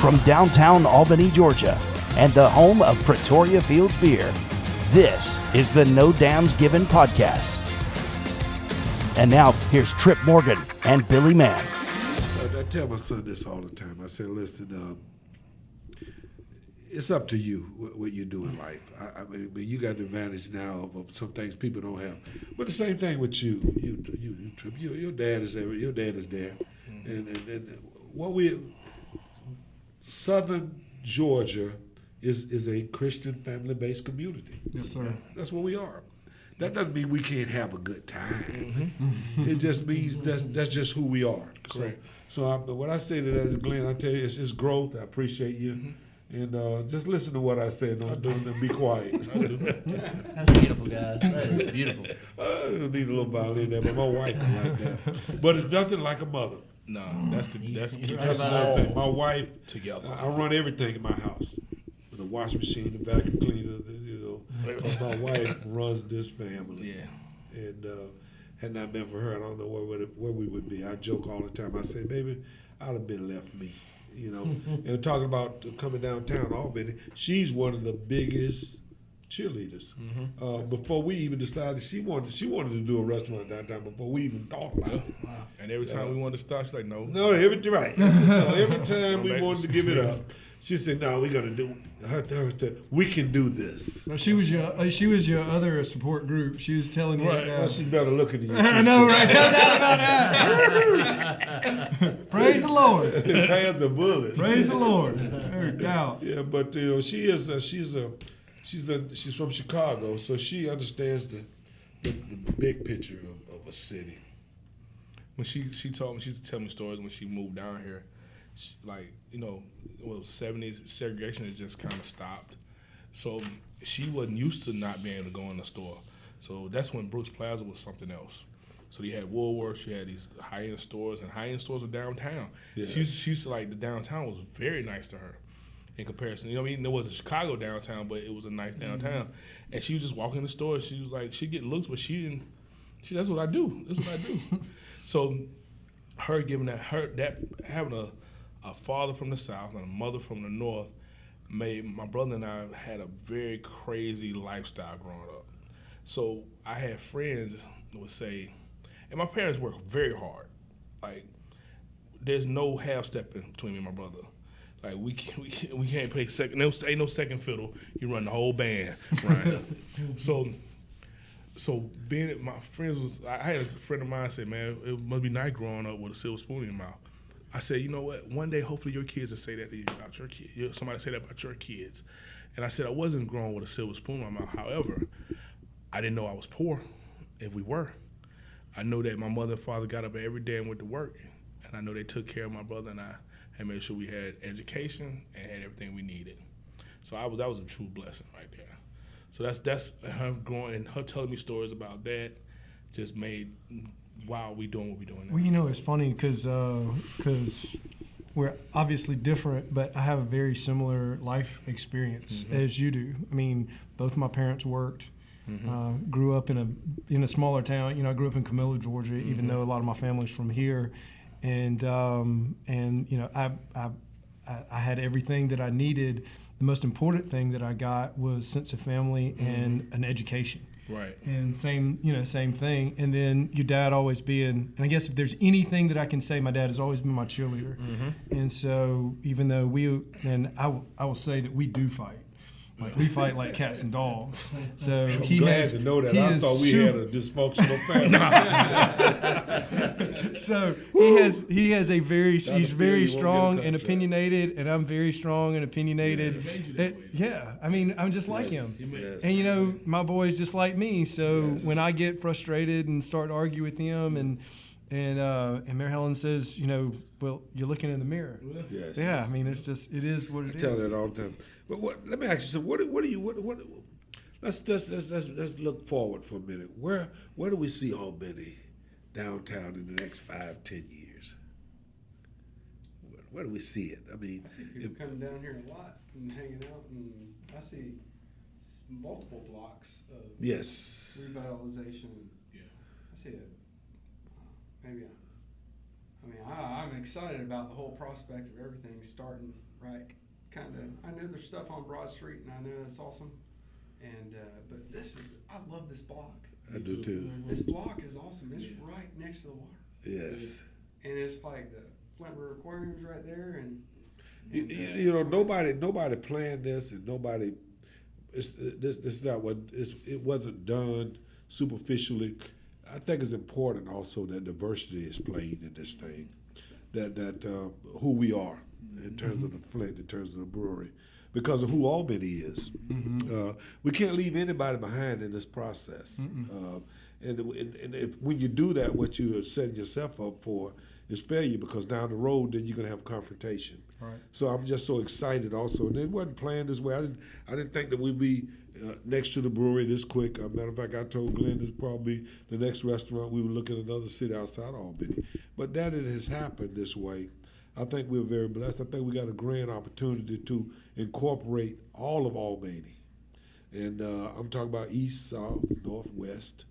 From downtown Albany, Georgia, and the home of Pretoria Fields Beer, this is the No Dams Given podcast. And now, here's Trip Morgan and Billy Mann. I tell my son this all the time. I say, listen, it's up to you what you do in life. I mean, you got the advantage now of some things people don't have. But the same thing with you, Trip. Your dad is there. Your dad is there, and what Southern Georgia is a Christian family-based community. Yes, sir. That's what we are. That doesn't mean we can't have a good time. It just means that's just who we are. Correct. So what I say to that is, Glenn, I tell you, it's growth. I appreciate you. And just listen to what I say. Don't be quiet. That's beautiful, guys. That is beautiful. I need a little violin there, but my wife is like that. But it's nothing like a mother. No, that's That's another thing. My wife, together. I run everything in my house. The wash machine, the vacuum cleaner, But my wife runs this family. Yeah. And had not been for her, I don't know where we would be. I joke all the time. I say, baby, I'd have been left me. And talking about coming downtown Albany, she's one of the biggest cheerleaders. Before we even decided she wanted to do a restaurant downtown, before we even thought about it. Wow. And every time we wanted to start, she's like, no. No, right. So every time we wanted to give it up, she said, "No, we're gonna do it. We can do this." Well, she was your other support group. She was telling you. Right. Well, she's better looking than you. I know, right? No doubt about that. Praise the Lord. Pass the bullet. Praise the Lord. No doubt. Yeah, but she's from Chicago, so she understands the big picture of a city. When she told me, she used to tell me stories when she moved down here. Well, 70s segregation had just kind of stopped. So she wasn't used to not being able to go in the store. So that's when Brooks Plaza was something else. So you had Woolworths, you had these high-end stores, and high-end stores were downtown. Yeah. She used to like the downtown was very nice to her in comparison. You know what I mean? There was a Chicago downtown, but it was a nice downtown. And she was just walking in the store. She was like, she'd get looks, but she didn't. That's what I do. That's what I do. So her giving having a father from the South and a mother from the North made my brother and I had a very crazy lifestyle growing up. So I had friends that would say, and my parents worked very hard. Like, there's no half-stepping between me and my brother. Like, we can't play second. Ain't no second fiddle. You run the whole band, right? So being my friends I had a friend of mine say, man, it must be nice growing up with a silver spoon in your mouth. I said, you know what? One day, hopefully, your kids will say that to you about your kids. Somebody say that about your kids. And I said, I wasn't growing with a silver spoon in my mouth. However, I didn't know I was poor. If we were, I know that my mother and father got up every day and went to work, and I know they took care of my brother and I, and made sure we had education and had everything we needed. So that was a true blessing right there. So that's her growing and her telling me stories about that just made. Wow, we doing what we doing now. Well, it's funny because we're obviously different, but I have a very similar life experience as you do. I mean, both my parents worked. Grew up in a smaller town. I grew up in Camilla, Georgia, even though a lot of my family's from here, and I had everything that I needed. The most important thing that I got was sense of family and an education. Right. And same thing. And then your dad always being, and I guess if there's anything that I can say, my dad has always been my cheerleader. And so even though I will say that we do fight. Like, we fight like cats and dogs. So I'm glad to know that. I thought we had a dysfunctional family. So he has a he's very strong and opinionated, and I'm very strong and opinionated. I mean, I'm just like him. Yes. And my boy's just like me. So when I get frustrated and start to argue with him, and Mary Helen says, well, you're looking in the mirror. Yes. Yeah, I mean, it is what it is. I tell that all the time. But let me ask you something. What do you let's look forward for a minute. Where do we see Albany downtown in the next 5-10 years? Where do we see it? I mean, I see people coming down here a lot and hanging out, and I see multiple blocks of revitalization. Yeah, I see it. I'm excited about the whole prospect of everything starting right? Kind of. I know there's stuff on Broad Street, and I know it's awesome. And but I love this block. I do too. This block is awesome. It's right next to the water. Yes. And it's like the Flint River Aquarium's right there, and you know, nobody planned this, and nobody. This is not what it wasn't done superficially. I think it's important also that diversity is played in this thing, that who we are in terms of the Flint, in terms of the brewery, because of who Albany is. We can't leave anybody behind in this process. And if when you do that, what you are setting yourself up for is failure, because down the road then you're going to have confrontation. Right. So I'm just so excited also. And it wasn't planned this way. I didn't think that we'd be next to the brewery this quick. Matter of fact, I told Glenn this probably the next restaurant we would look at another city outside Albany. But that it has happened this way, I think we're very blessed. I think we got a grand opportunity to incorporate all of Albany. And I'm talking about east, south, north, west.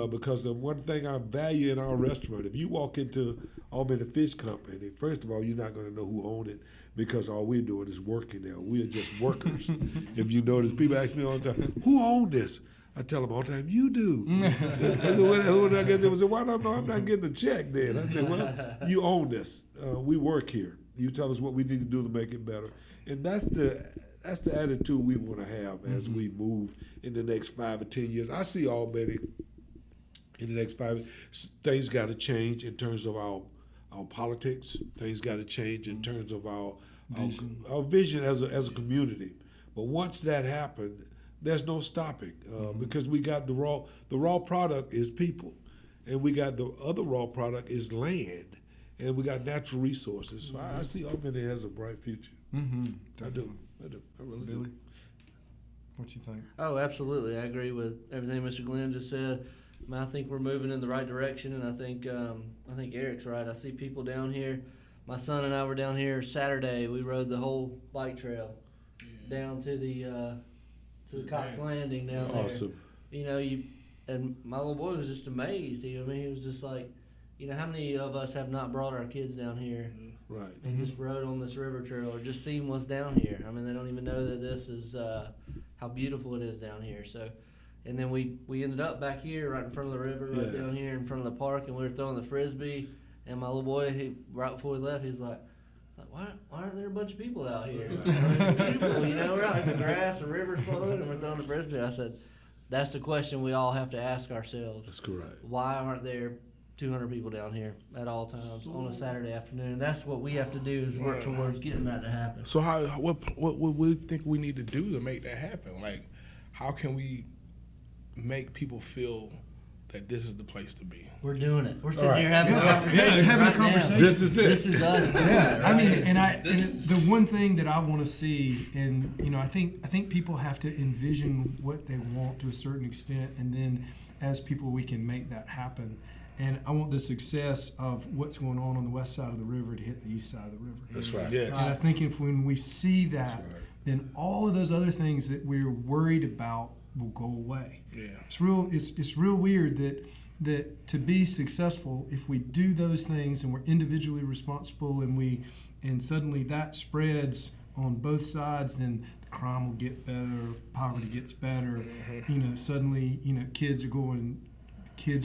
Because the one thing I value in our restaurant, if you walk into Albany Fish Company, first of all, you're not going to know who owned it, because all we're doing is working there. We're just workers. If you notice, people ask me all the time, who owned this? I tell them all the time, you do. When I get there, they say, why don't I know? I'm not getting a check then. I say, well, you own this. We work here. You tell us what we need to do to make it better. And that's the attitude we want to have as we move in the next 5 or 10 years. I see Albany in the next 5 years. Things got to change in terms of our politics. Things got to change in terms of our vision as a community. But once that happened, there's no stopping, because we got the raw product is people, and we got the other raw product is land, and we got natural resources. So I see Albany has a bright future. I do. I really do. Billy, what you think? Oh, absolutely. I agree with everything Mr. Glenn just said. I think we're moving in the right direction, and I think Eric's right. I see people down here. My son and I were down here Saturday. We rode the whole bike trail down to the Cox Landing down there. Awesome. You know, and my little boy was just amazed. He was just like, you know, how many of us have not brought our kids down here? Right. And just rode on this river trail, or just seen what's down here. I mean, they don't even know that this is how beautiful it is down here. So, and then we ended up back here, right in front of the river, right down here in front of the park, and we were throwing the frisbee. And my little boy, right before we left, he's like, why aren't there a bunch of people out here? It's beautiful, you know, we're out in the grass, the river's flowing, and we're throwing the frisbee. I said, that's the question we all have to ask ourselves. That's correct. Why aren't there 200 people down here at all times on a Saturday afternoon? That's what we have to do, is work towards getting that to happen. So what we think we need to do to make that happen? Like, how can we make people feel that this is the place to be? We're doing it. We're sitting here having a conversation. Having right a conversation. Now. This is it. This is us. Yeah, I mean, and This the one thing that I want to see, and you know, I think people have to envision what they want to a certain extent, and then as people, we can make that happen. And I want the success of what's going on the west side of the river to hit the east side of the river. That's right. Yes. And I think when we see that, then all of those other things that we're worried about will go away. Yeah. It's real weird that to be successful, if we do those things and we're individually responsible, and suddenly that spreads on both sides, then the crime will get better, poverty gets better. You know, suddenly, you know, kids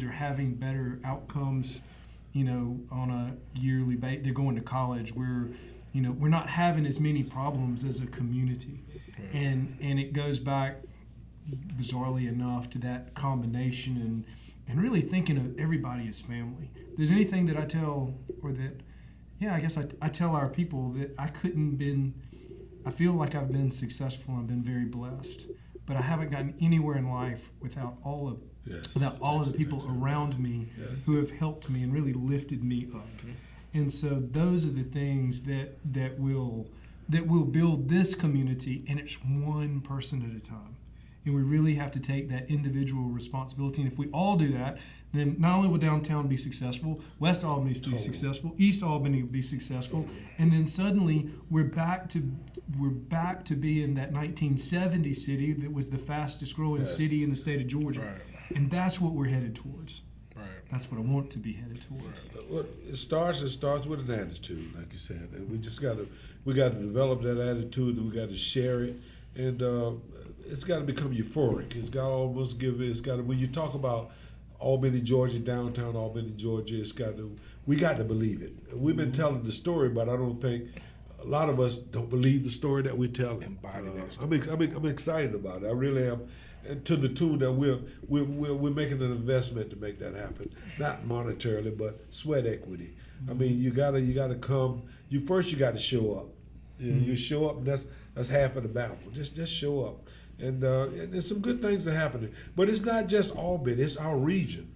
are having better outcomes, you know, on a yearly basis. They're going to college. We're not having as many problems as a community. And it goes back, bizarrely enough, to that combination and really thinking of everybody as family. If there's anything that I tell, or that, I guess I tell our people, that I feel like I've been successful and I've been very blessed, but I haven't gotten anywhere in life without all of the people around me who have helped me and really lifted me up. And so those are the things that will build this community, and it's one person at a time. And we really have to take that individual responsibility. And if we all do that, then not only will downtown be successful, West Albany be successful, East Albany will be successful, and then suddenly we're back to being that 1970 city that was the fastest growing city in the state of Georgia. Right. And that's what we're headed towards. Right. That's what I want to be headed towards. Well, it starts with an attitude, like you said, and we got to develop that attitude, and we got to share it, and it's got to become euphoric. It's got to almost when you talk about Albany, Georgia, downtown Albany, Georgia, we got to believe it. We've been telling the story, but I don't think a lot of us don't believe the story that we're telling. Embody that story. I'm excited about it. I really am. And to the tune that we're making an investment to make that happen, not monetarily, but sweat equity. I mean, you gotta come. You got to show up. You show up, and that's half of the battle. Just show up, and there's some good things that are happening. But it's not just Albany; it's our region.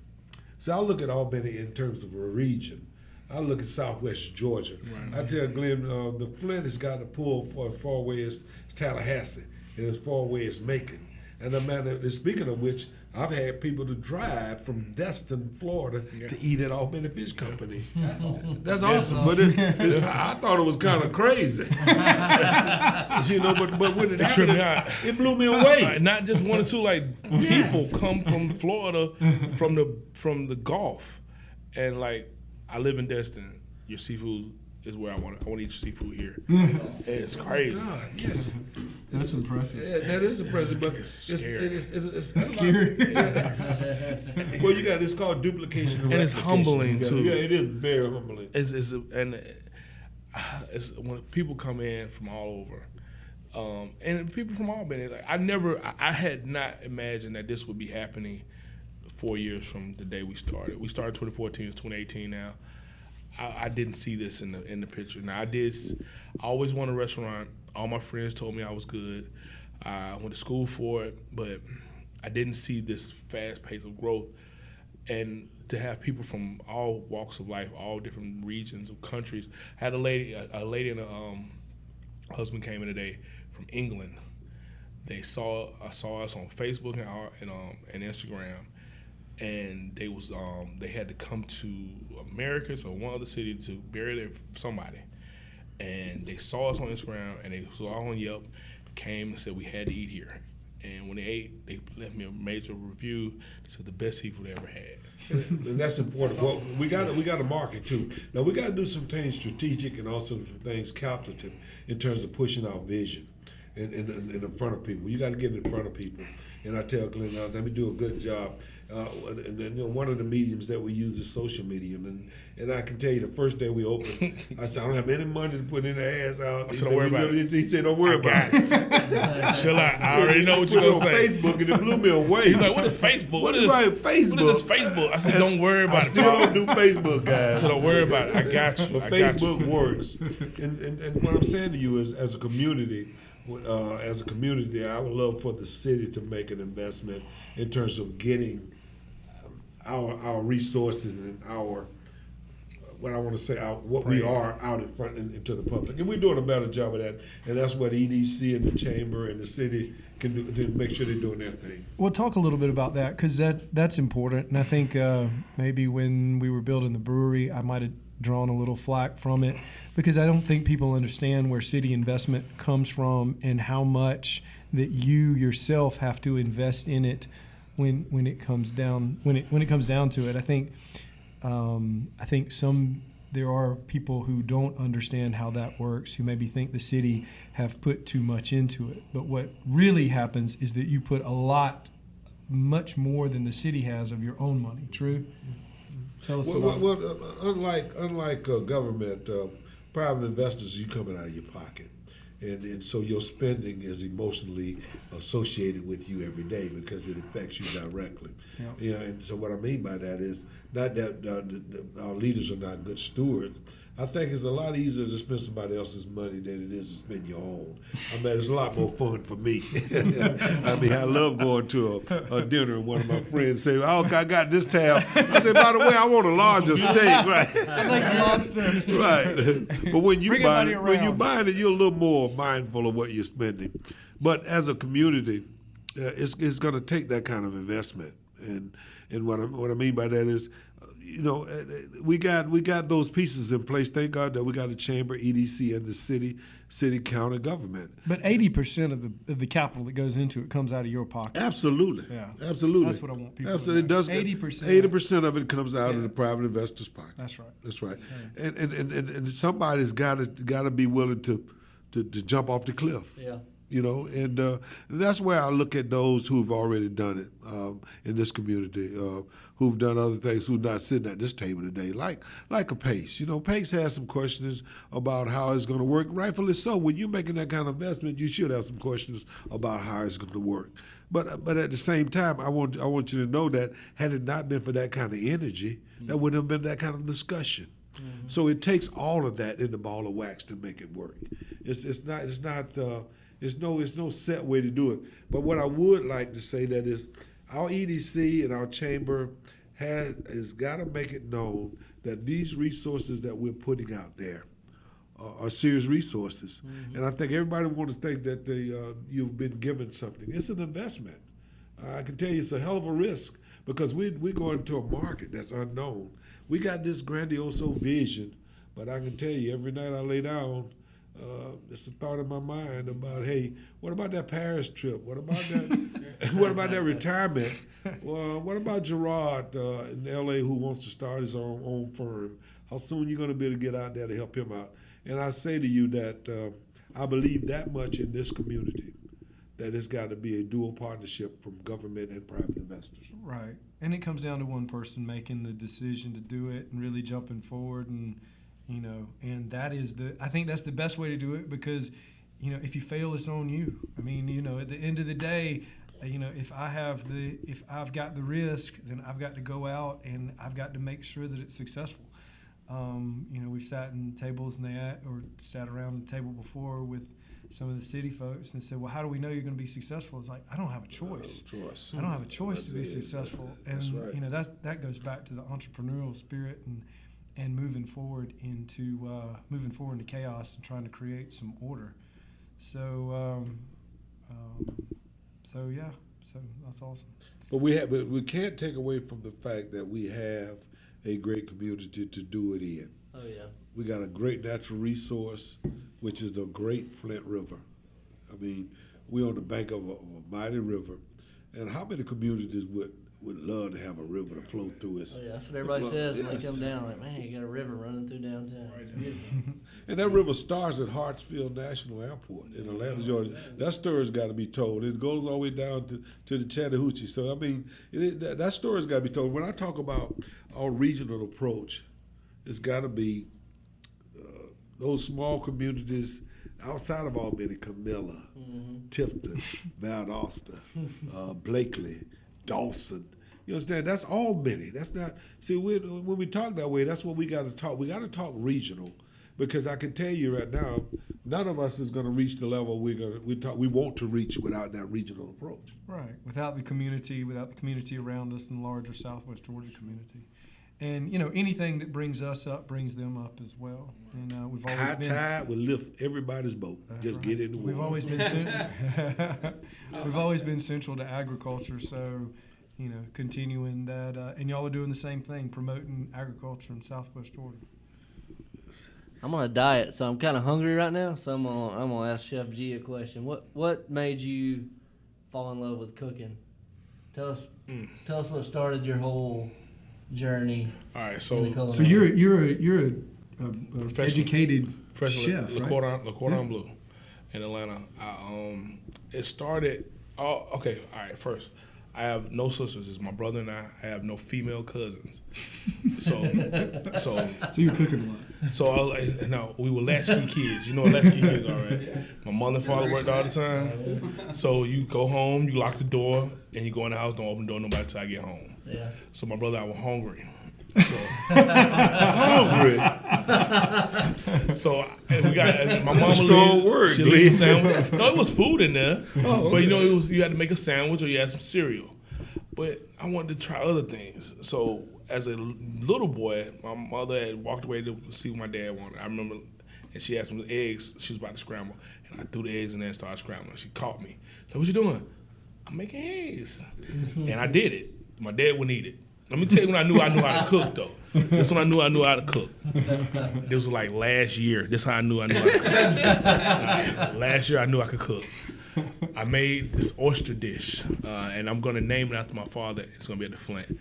So I look at Albany in terms of a region. I look at Southwest Georgia. Right. I tell Glenn, the Flint has got to pull for as far away as Tallahassee and as far away as Macon. And speaking of which, I've had people to drive from Destin, Florida, to eat at Albany Fish Company. That's awesome. That's awesome, but I thought it was kind of crazy. But when it happened, it blew me away. Not just one or two, people come from Florida, from the Gulf, and I live in Destin. Your seafood is where I want to eat seafood here. It's crazy. Oh God, yes. That's impressive. Yeah, that is impressive, but it's scary. Well, it's called duplication and it's humbling too. Yeah, it is very humbling. It's when people come in from all over, and people from Albany. I had not imagined that this would be happening 4 years from the day we started. We started 2014. It's 2018 now. I didn't see this in the picture. Now I always wanted a restaurant. All my friends told me I was good. I went to school for it, but I didn't see this fast pace of growth. And to have people from all walks of life, all different regions of countries. I had a lady and a husband came in today from England. They saw us on Facebook and Instagram. And they had to come to America, so one other city, to bury somebody. And they saw us on Instagram, and they saw on Yelp, came and said we had to eat here. And when they ate, they left me a major review. They said the best seafood they ever had. And that's important. Well, we got to market too. Now we got to do some things strategic and also some things calculative in terms of pushing our vision in front of people. You got to get in front of people. And I tell Glenn, let me do a good job. And then one of the mediums that we use is social media, and I can tell you the first day we opened, I said I don't have any money to put in the ads out. I said don't worry about it. He said don't worry about it. Chill out. I already know what you're gonna say. Facebook, and it blew me away. He's like, what is Facebook? What is Facebook? What is this Facebook? I said don't worry about it. I still don't do Facebook, guys. I said don't worry about it. I got you. But Facebook works, and what I'm saying to you is, as a community, I would love for the city to make an investment in terms of getting our resources and our what we are out in front into the public, and we're doing a better job of that. And that's what EDC and the chamber and the city can do to make sure they're doing their thing. We'll talk a little bit about that because that's important. And I think maybe when we were building the brewery, I might have drawn a little flack from it because I don't think people understand where city investment comes from and how much that you yourself have to invest in it when it comes down to it. I think there are people who don't understand how that works, who maybe think the city have put too much into it. But what really happens is that you put much more than the city has of your own money. True? Tell us about. Well, unlike government, private investors, you coming out of your pocket. And so your spending is emotionally associated with you every day because it affects you directly. Yeah. And so what I mean by that is not that our leaders are not good stewards. I think it's a lot easier to spend somebody else's money than it is to spend your own. I mean, it's a lot more fun for me. I mean, I love going to a dinner and one of my friends say, "Oh, I got this tab." I say, "By the way, I want a larger steak." Right? I like lobster. Right. But when you buy it, you're a little more mindful of what you're spending. But as a community, it's going to take that kind of investment. And what I mean by that is, we got those pieces in place. Thank God that we got a chamber, EDC, and the city county government. But 80% of the capital that goes into it comes out of your pocket. Absolutely. Yeah. Absolutely. That's what I want people Absolutely. to know. It does. 80%. 80% of it comes out of the private investor's pocket. That's right. That's right. And somebody's got to be willing to jump off the cliff. Yeah. And that's where I look at those who've already done it in this community, who've done other things, who's not sitting at this table today, like a Pace. Pace has some questions about how it's going to work. Rightfully so. When you're making that kind of investment, you should have some questions about how it's going to work. But at the same time, I want you to know that had it not been for that kind of energy, there wouldn't have been that kind of discussion. Mm-hmm. So it takes all of that in the ball of wax to make it work. It's no set way to do it. But what I would like to say that is our EDC and our chamber has got to make it known that these resources that we're putting out there are serious resources. Mm-hmm. And I think everybody wants to think that you've been given something. It's an investment. I can tell you it's a hell of a risk because we're going to a market that's unknown. We got this grandiose vision, but I can tell you every night I lay down, it's a thought in my mind about, hey, what about that Paris trip? What about that? What about that retirement? Well, what about Gerard in L.A. who wants to start his own firm? How soon are you going to be able to get out there to help him out? And I say to you that I believe that much in this community, that it's got to be a dual partnership from government and private investors. Right. And it comes down to one person making the decision to do it and really jumping forward and and that is I think that's the best way to do it because, if you fail, it's on you. I mean, at the end of the day, if I've got the risk, then I've got to go out and I've got to make sure that it's successful. We've sat sat around the table before with some of the city folks and said, well, how do we know you're going to be successful? It's like, I don't have a choice. I don't have a choice to be successful. That's and, right. that goes back to the entrepreneurial spirit and moving forward into chaos and trying to create some order. So that's awesome. But we can't take away from the fact that we have a great community to do it in. Oh yeah. We got a great natural resource, which is the Great Flint River. I mean, we're on the bank of a mighty river, and how many communities would love to have a river to flow through it? Oh yeah, that's what everybody says when they come down. Like, man, you got a river running through downtown. It's beautiful. And that river starts at Hartsfield National Airport in Atlanta, Georgia. That story's got to be told. It goes all the way down to the Chattahoochee. So, I mean, that story's got to be told. When I talk about our regional approach, it's got to be those small communities outside of Albany, Camilla, Tifton, Valdosta, Blakely, Dawson. You understand? That's Albany. That's not. See, when we talk that way, that's what we got to talk. We got to talk regional, because I can tell you right now, none of us is going to reach the level we want to reach without that regional approach. Right. Without the community around us in the larger Southwest Georgia community. And, anything that brings us up brings them up as well. And we've always High tide will lift everybody's boat. Just right. get in the water. We've always been central to agriculture, so continuing that, and y'all are doing the same thing, promoting agriculture in Southwest Georgia. I'm on a diet, so I'm kind of hungry right now. So I'm gonna ask Chef G a question. What made you fall in love with cooking? Tell us what started your whole journey. All right, so you're a educated chef, Le Cordon Bleu in Atlanta. It started. Okay, all right. First, I have no sisters. It's my brother and I. I have no female cousins. So you're cooking a lot. So we were latchkey kids. You know what latchkey kids are, right? My mother and father worked all the time. So you go home, you lock the door, and you go in the house. Don't open the door nobody till I get home. Yeah. So my brother and I were hungry. So we got my mom. That's a strong word. She made a sandwich. No, it was food in there. Oh, okay. But you had to make a sandwich or you had some cereal. But I wanted to try other things. So as a little boy, my mother had walked away to see what my dad wanted. I remember, and she had some eggs. She was about to scramble, and I threw the eggs in there and started scrambling. She caught me. So what you doing? I'm making eggs, and I did it. My dad wouldn't eat it. Let me tell you when I knew how to cook, though. This when I knew how to cook. This was like last year. This how I knew how to cook. Last year I knew I could cook. I made this oyster dish, and I'm going to name it after my father. It's going to be at the Flint.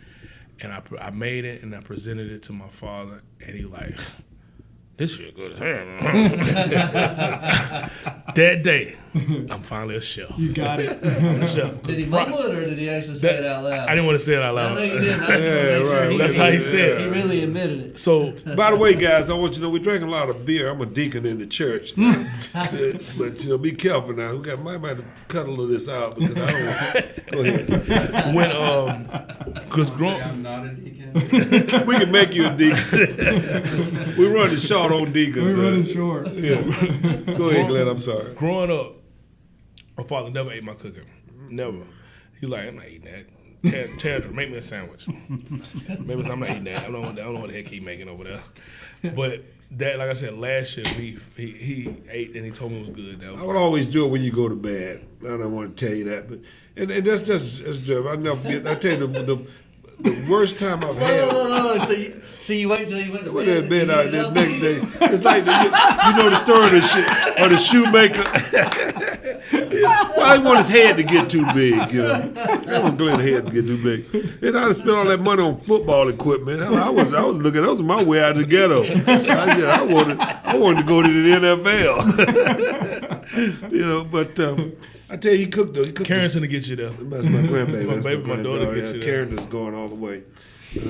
And I made it, and I presented it to my father, and he was like, this shit good as hell. That day, I'm finally a chef. You got it. I'm a chef. Did he mumble it, or did he actually say it out loud? I didn't want to say it out loud. I know you didn't. I just wanna make sure right. That's how he said it. He really admitted it. So, By the way, guys, I want you to know we're drinking a lot of beer. I'm a deacon in the church, but be careful now. We might have to cut a little of this out because I don't want. Go ahead. when because I'm not a deacon. We can make you a deacon. We're running short on deacons. We're running short. Yeah. Go ahead, Glenn. I'm sorry. growing up, my father never ate my cooking. Never. He like, I'm not eating that. Tandra, make me a sandwich. Maybe I'm not eating that. I don't know what the heck he making over there. But that, like I said, last year he ate and he told me it was good. That was I would always do it when you go to bed. I don't want to tell you that, but and that's just I never forget. I tell you the worst time I've had. So you wait till you went to Went bed. in bed out the next day. It's like you know the story of the shoemaker. Well, I didn't want his head to get too big, you know. I didn't want Glenn's head to get too big. And I'd spent all that money on football equipment. I was looking. That was my way out of the ghetto. I wanted to go to the NFL. You know, but I tell you, he cooked. Carrington to get you there. That's my grandbaby. My That's baby, my daughter granddaughter. gets you there. Carrington's going all the way.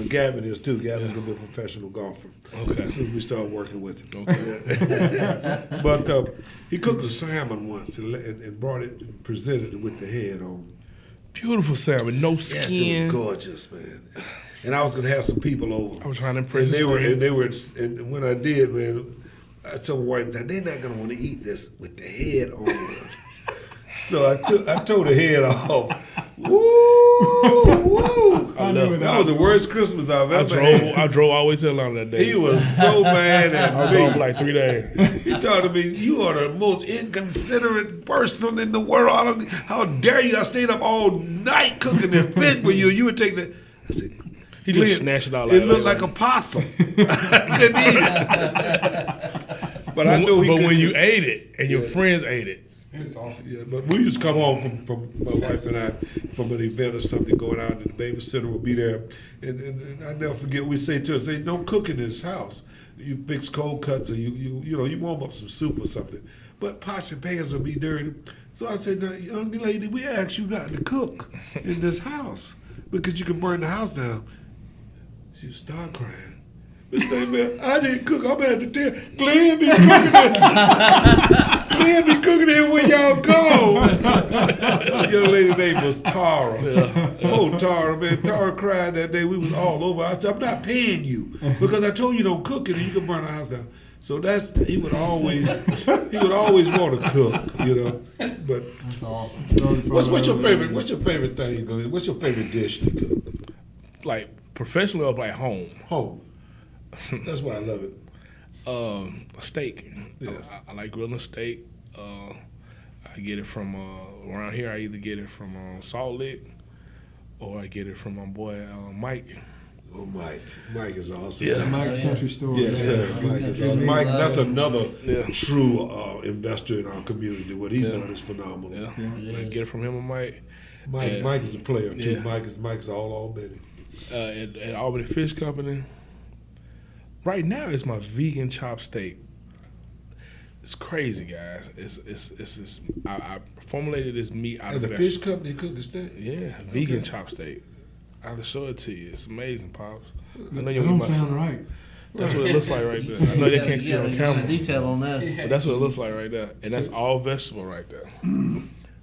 Gavin is too. Gavin's gonna be a professional golfer. Okay. As soon as we start working with him. Okay. But he cooked a salmon once and brought it and presented it with the head on. Beautiful salmon, no skin. Yes, it was gorgeous, man. And I was gonna have some people over. I was trying to impress And they were, his friends. and when I did, man, I told my wife that they're not gonna want to eat this with the head on. So I tore the head off. Woo! I love it. That was the worst Christmas I've ever had. I drove all the way to Atlanta that day. He was so mad at I me. drove for like 3 days. He told me, "You are the most inconsiderate person in the world. How dare you? I stayed up all night cooking this fish for you. You would take that." I said, He just snatched it out. "It looked like a possum. I couldn't eat it." But I knew he But couldn't when eat you it. ate it and your friends ate it, It's awesome. Yeah, but we used to come home from my wife and I from an event or something going out, and the babysitter would be there. And I never forget, we say to her, say, don't cook in this house. You fix cold cuts or you warm up some soup or something. But pots and pans will be dirty. So I said, now, young lady, we asked you not to cook in this house because you can burn the house down. She would start crying. But say, man, I didn't cook. I'm going to have to tell Glenn be cooking it. Glenn be cooking it where y'all go. The young lady's name was Tara. Oh, Tara, man. Tara cried that day. We was all over. I said, I'm not paying you because I told you don't cook it and you can burn the house down. So he would always want to cook, you know. But That's awesome. what's your favorite thing, Glenn? What's your favorite dish to cook? like professionally or like home. Home. That's why I love it. A steak. Yes. I like grilling steak. I get it from around here. I either get it from Salt Lick or I get it from my boy Mike. Oh, Mike. Mike is awesome. Yeah. Mike's Country Store. Yes, sir. Mike is awesome. Mike, that's another Yeah. true investor in our community. What he's done is phenomenal. Yeah. I get it from him and Mike. Mike is a player too. Yeah. Mike's all Albany. At Albany Fish Company. Right now, it's my vegan chop steak. It's crazy, guys. It's I formulated this meat out And of the vegetables. fish company cooked the steak. Yeah, vegan chop steak. I'll show it to you. It's amazing, Pops. I know you That don't sound right. That's what it looks like right there. I know they can't see it on You got camera, detail on this. but that's what it looks like right there. And that's all vegetable right there.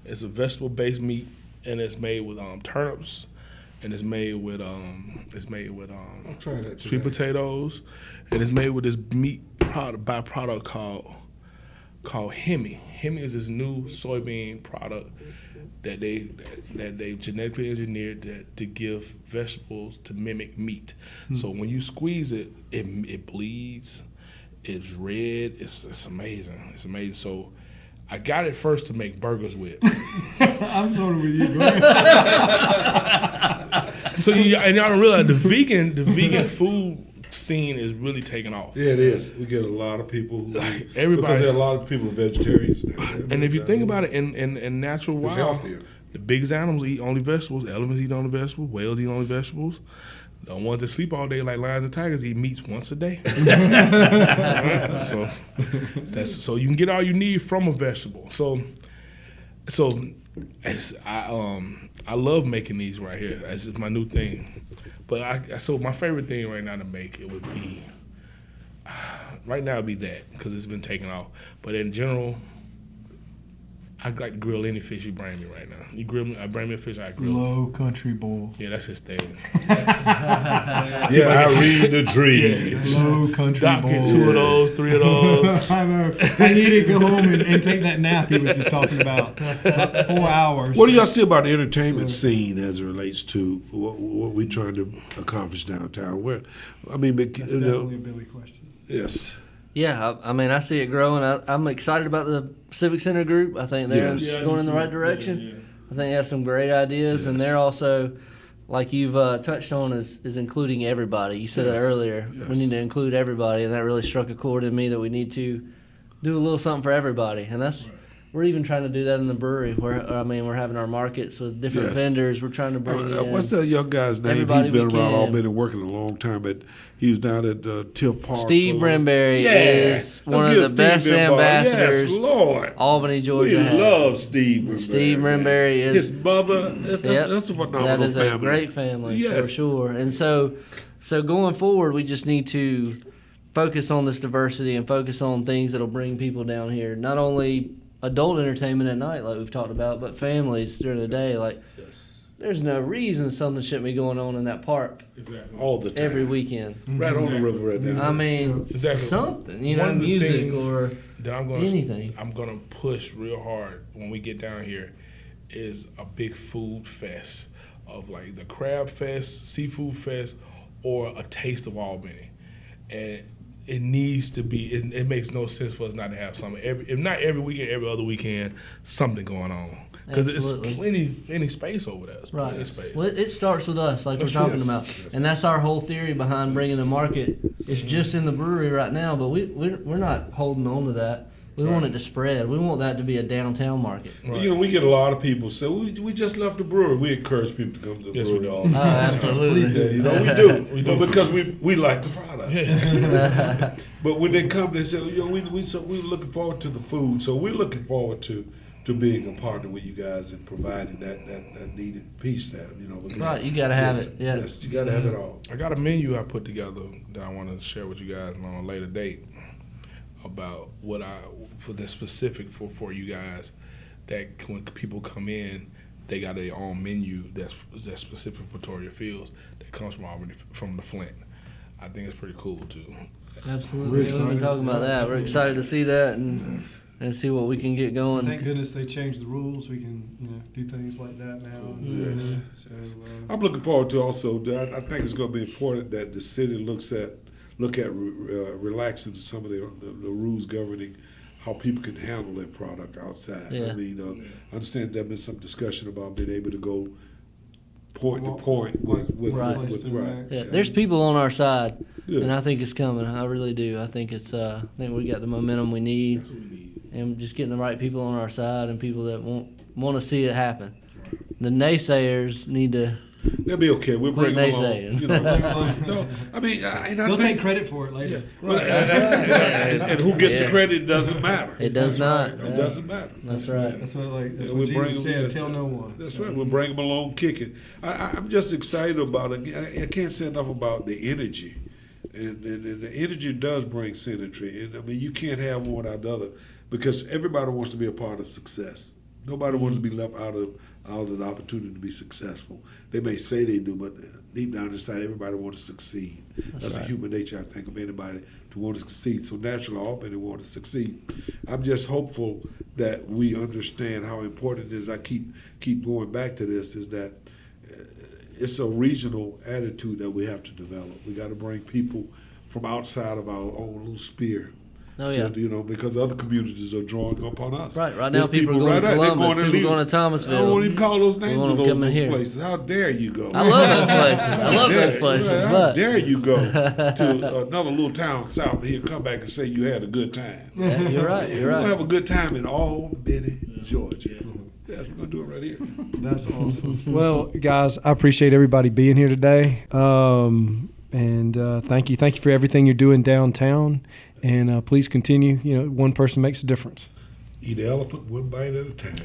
It's a vegetable-based meat, and it's made with turnips, and it's made with I'll try that sweet today. potatoes, and it's made with this meat byproduct called Hemi. Hemi is this new soybean product that they genetically engineered to give vegetables to mimic meat. So when you squeeze it, it bleeds. It's red. It's amazing. It's amazing. So I got it first to make burgers with. I'm sort of with you. Go ahead. So and y'all don't realize the vegan food scene is really taking off. Yeah, it is. We get a lot of people. Everybody, because there are a lot of people vegetarians now. And if you think about it, in natural it's wild, healthier. the biggest animals eat only vegetables. Elephants eat only vegetables. Whales eat only vegetables. The ones that sleep all day, like lions and tigers, eat meats once a day. Right? So you can get all you need from a vegetable. So I love making these right here. That's just my new thing. But so my favorite thing right now to make, it would be right now it'd be that because it's been taken off. But in general, I like to grill any fish you bring me right now. You grill me, I bring me a fish, I grill. Low country boil. Yeah, that's his thing. Yeah, I read the dreams. Low country Doc boil. get 2 of those, 3 of those. I know. I need to go home and take that nap he was just talking about 4 hours. What do y'all see about the entertainment scene as it relates to what we're trying to accomplish downtown? That's definitely a Billy question. Yes. Yeah, I mean, I see it growing. I'm excited about the Civic Center group. I think they're Yes. going in the right direction. I think they have some great ideas, and they're also, like you've touched on, is including everybody. You said that earlier. Yes. We need to include everybody, and that really struck a chord in me that we need to do a little something for everybody. And that's we're even trying to do that in the brewery. We're having our markets with different Yes. vendors. We're trying to bring in. What's that young guy's name? everybody He's been we around can. Albany working a long time, but he was down at Tiff Park. Steve for us. Brimberry Yeah. is one Let's of give the best Steve Brimberry. ambassadors Yes, Lord. Albany, Georgia We has. love Steve Brimberry. Steve Brimberry is his mother. That's a phenomenal that is family. a great family for Yes. sure. And so going forward, we just need to focus on this diversity and focus on things that'll bring people down here. Not only adult entertainment at night, like we've talked about, but families during the day. Like, there's no reason something shouldn't be going on in that park Exactly. All the time. every weekend. Right on the river right there. I mean, Exactly. something, One of the music things or that I'm gonna anything. I'm gonna push real hard when we get down here is a big food fest of like the crab fest, seafood fest, or a taste of Albany, and it needs to be. It makes no sense for us not to have something. If not every weekend, every other weekend, something going on because it's Absolutely. plenty space over there. It's plenty Right. space. Well, it starts with us, like That's we're talking yes. about, Yes. and that's our whole theory behind bringing the market. It's just in the brewery right now, but we're not holding on to that. We want it to spread. We want that to be a downtown market. Right. You know, we get a lot of people say, we just left the brewery. We encourage people to come to the Yes, we brewery do. all the Oh, time. absolutely. Yeah, you know, we do. We do. But because we like the product. But when they come, they say, we're looking forward to the food. So we're looking forward to being a partner with you guys and providing that needed piece there. Because, Right, you gotta have yes, it. Yeah. Yes, you got to have it all. I got a menu I put together that I want to share with you guys on a later date about what for the specific for you guys, that when people come in, they got their own menu that's specific for Pretoria Fields that comes from Albany, from the Flint. I think it's pretty cool too. Absolutely. We're We've been excited. talking about that. We're excited to see that and see what we can get going. Thank goodness they changed the rules. We can do things like that now. Yes. So, I'm looking forward to also. I think it's going to be important that the city look at relaxing some of the rules governing how people can handle their product outside. Yeah. I mean, I understand there's been some discussion about being able to go point to point with Right. right. Yeah, there's people on our side, Yeah. and I think it's coming. I really do. I think it's. I think we got the momentum we need, and just getting the right people on our side and people that want to see it happen. The naysayers need to. They'll be okay. We'll Quit bring them along. naysaying. No, I mean, and I they'll think, take credit for it later. Right. And who gets the credit doesn't matter. It does not. It doesn't matter. That's right. That's what Yeah, what we bring Jesus them- said. yes, Tell no one. That's So, right. We'll bring them along kicking. I'm just excited about it. I can't say enough about the energy. And the energy does bring symmetry. And I mean, you can't have one without the other because everybody wants to be a part of success. Nobody wants to be left out of the opportunity to be successful. They may say they do, but deep down inside, everybody wants to succeed. That's a human nature, I think, of anybody to want to succeed. So naturally, all men want to succeed. I'm just hopeful that we understand how important it is. I keep going back to this, is that it's a regional attitude that we have to develop. We got to bring people from outside of our own little sphere Oh, yeah. Because other communities are drawing upon us. Right now There's people are going to right Columbus, out, people going to Thomasville. I don't want to even call those names want of them coming those here. places. How dare you go? I love those places. I love those places. How But dare you go to another little town south and he'll come back and say you had a good time. yeah, you're right. You're We'll right. have a good time in Albany, Georgia. That's what we're going to do it right here. That's awesome. Well, guys, I appreciate everybody being here today. And thank you for everything you're doing downtown. And please continue. One person makes a difference. Eat the elephant one bite at a time.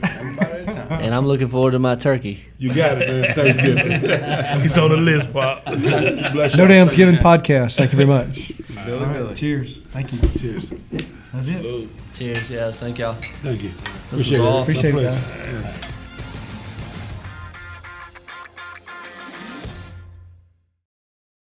And I'm looking forward to my turkey. You got it, man. Thanksgiving. He's on the list, Pop. Bless No y'all. Damn's Giving podcast. Thank you very much. Billy, All right, Billy. cheers. Thank you. Cheers. That's it. Salute. Cheers. Yeah, thank y'all. Thank you. This was awesome. Appreciate it, My guys. pleasure. Yes.